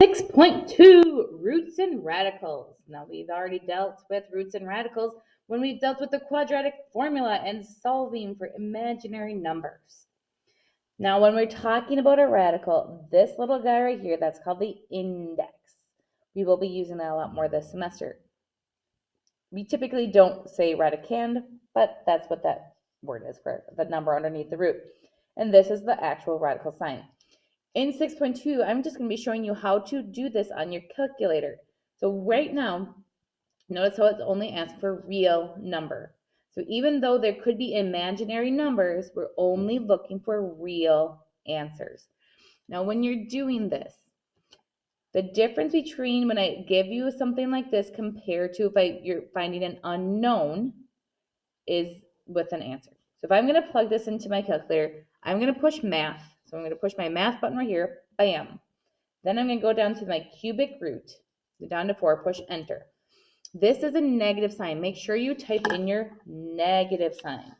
6.2 Roots and Radicals. Now, we've already dealt with roots and radicals when we've dealt with the quadratic formula and solving for imaginary numbers. Now, when we're talking about a radical, this little guy right here, that's called the index. We will be using that a lot more this semester. We typically don't say radicand, but that's what that word is for the number underneath the root. And this is the actual radical sign. In 6.2, I'm just going to be showing you how to do this on your calculator. So right now, notice how it's only asked for real number. So even though there could be imaginary numbers, we're only looking for real answers. Now, when you're doing this, the difference between when I give you something like this compared to if you're finding an unknown is with an answer. So if I'm going to plug this into my calculator, I'm going to push math. So I'm going to push my math button right here, bam. Then I'm going to go down to my cubic root, go down to 4, push enter. This is a negative sign. Make sure you type in your negative sign.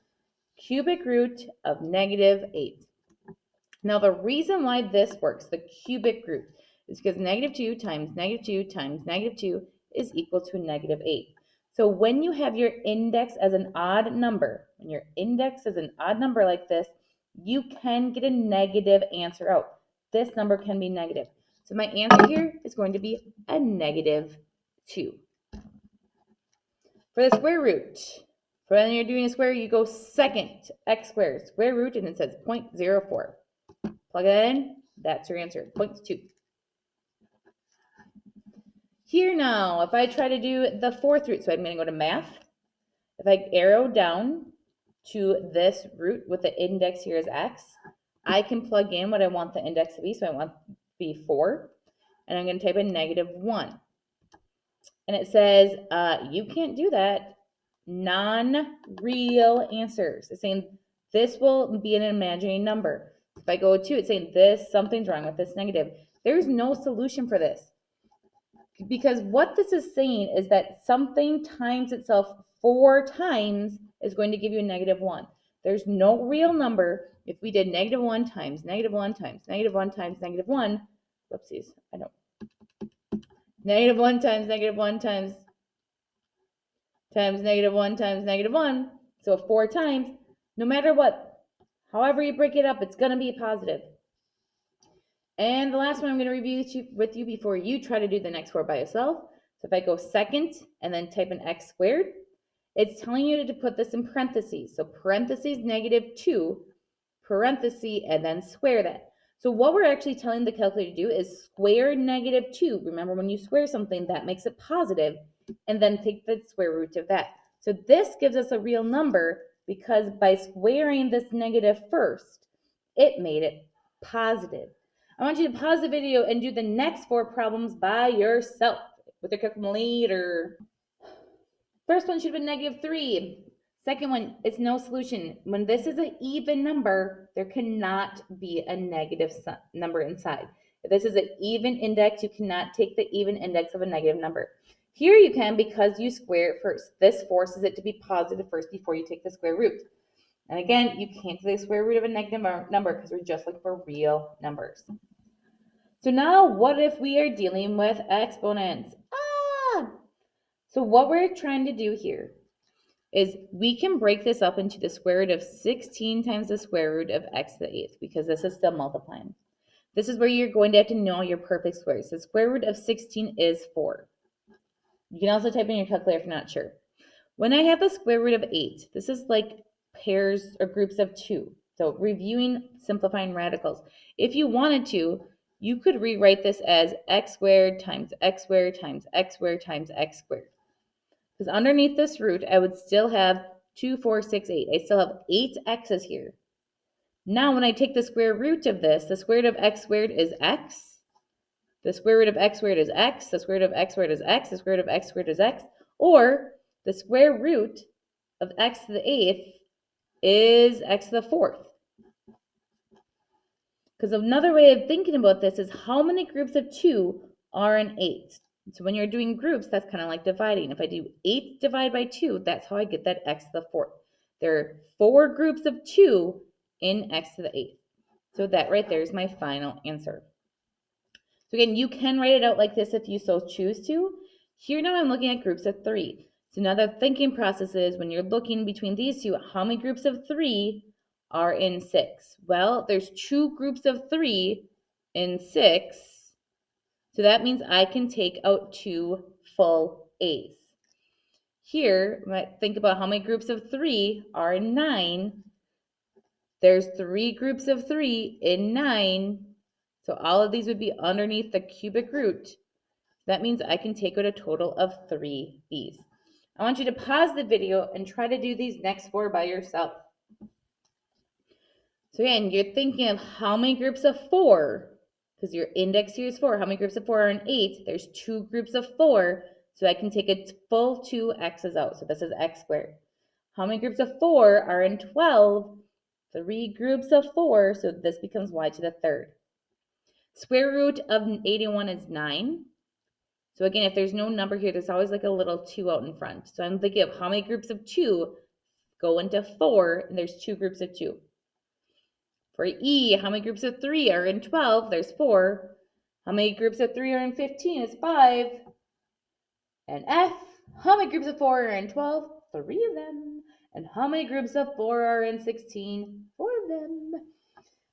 Cubic root of -8. Now the reason why this works, the cubic root, is because -2 times -2 times -2 is equal to -8. So when you have your index as an odd number, when your index is an odd number like this, you can get a negative answer out. This number can be negative. So my answer here is going to be a -2. For the square root, for when you're doing a square, you go second, x squared, square root, and it says 0.04. Plug that in, that's your answer, 0.2. Here now, if I try to do the fourth root, so I'm going to go to math. If I arrow down to this root with the index here is x, I can plug in what I want the index to be. So I want to be 4, and I'm going to type in -1. And it says, you can't do that. Non-real answers. It's saying this will be an imaginary number. If I go to, it's saying this, something's wrong with this negative. There's no solution for this. Because what this is saying is that something times itself 4 times is going to give you a -1. There's no real number. If we did -1 times -1 times -1 times -1, whoopsies, I don't. -1 times -1 times -1 times -1, so 4 times, no matter what, however you break it up, it's going to be positive. And the last one I'm going to review with you before you try to do the next 4 by yourself. So if I go second and then type in x squared, it's telling you to put this in parentheses. So parentheses -2, parenthesis, and then square that. So what we're actually telling the calculator to do is square -2. Remember, when you square something, that makes it positive, and then take the square root of that. So this gives us a real number because by squaring this negative first, it made it positive. I want you to pause the video and do the next 4 problems by yourself with your calculator. First one should have been -3. Second one, it's no solution. When this is an even number, there cannot be a negative number inside. If this is an even index, you cannot take the even index of a negative number. Here you can because you square it first. This forces it to be positive first before you take the square root. And again, you can't take the square root of a negative number because we're just looking for real numbers. So now what if we are dealing with exponents? So what we're trying to do here is we can break this up into the square root of 16 times the square root of x to the 8th because this is still multiplying. This is where you're going to have to know your perfect squares. The square root of 16 is 4. You can also type in your calculator if you're not sure. When I have the square root of 8, this is like pairs or groups of 2. So reviewing simplifying radicals. If you wanted to, you could rewrite this as x squared times x squared times x squared times x squared. Because underneath this root, I would still have 2, 4, 6, 8. I still have 8 x's here. Now, when I take the square root of this, the square root of x squared is x. The square root of x squared is x. The square root of x squared is x. The square root of x squared is x. Or the square root of x to the 8th is x to the 4th. Because another way of thinking about this is how many groups of 2 are in 8? So when you're doing groups, that's kind of like dividing. If I do 8 divided by 2, that's how I get that x to the 4th. There are 4 groups of 2 in x to the 8th. So that right there is my final answer. So again, you can write it out like this if you so choose to. Here now I'm looking at groups of 3. So now the thinking process is when you're looking between these two, how many groups of 3 are in 6? Well, there's 2 groups of 3 in 6. So that means I can take out 2 full A's. Here, think about how many groups of 3 are in 9. There's 3 groups of 3 in 9. So all of these would be underneath the cubic root. That means I can take out a total of 3 B's. I want you to pause the video and try to do these next 4 by yourself. So again, you're thinking of how many groups of 4, because your index here is 4. How many groups of 4 are in 8? There's 2 groups of 4, so I can take a full 2 x's out. So this is x squared. How many groups of 4 are in 12? 3 groups of 4, so this becomes y to the 3rd. Square root of 81 is 9. So again, if there's no number here, there's always like a little 2 out in front. So I'm thinking of how many groups of 2 go into 4, and there's 2 groups of 2. For E, how many groups of 3 are in 12? There's 4. How many groups of 3 are in 15? Is 5. And F, how many groups of 4 are in 12? 3 of them. And how many groups of 4 are in 16? 4 of them.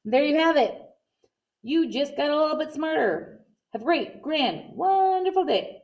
There you have it. You just got a little bit smarter. Have a great, grand, wonderful day.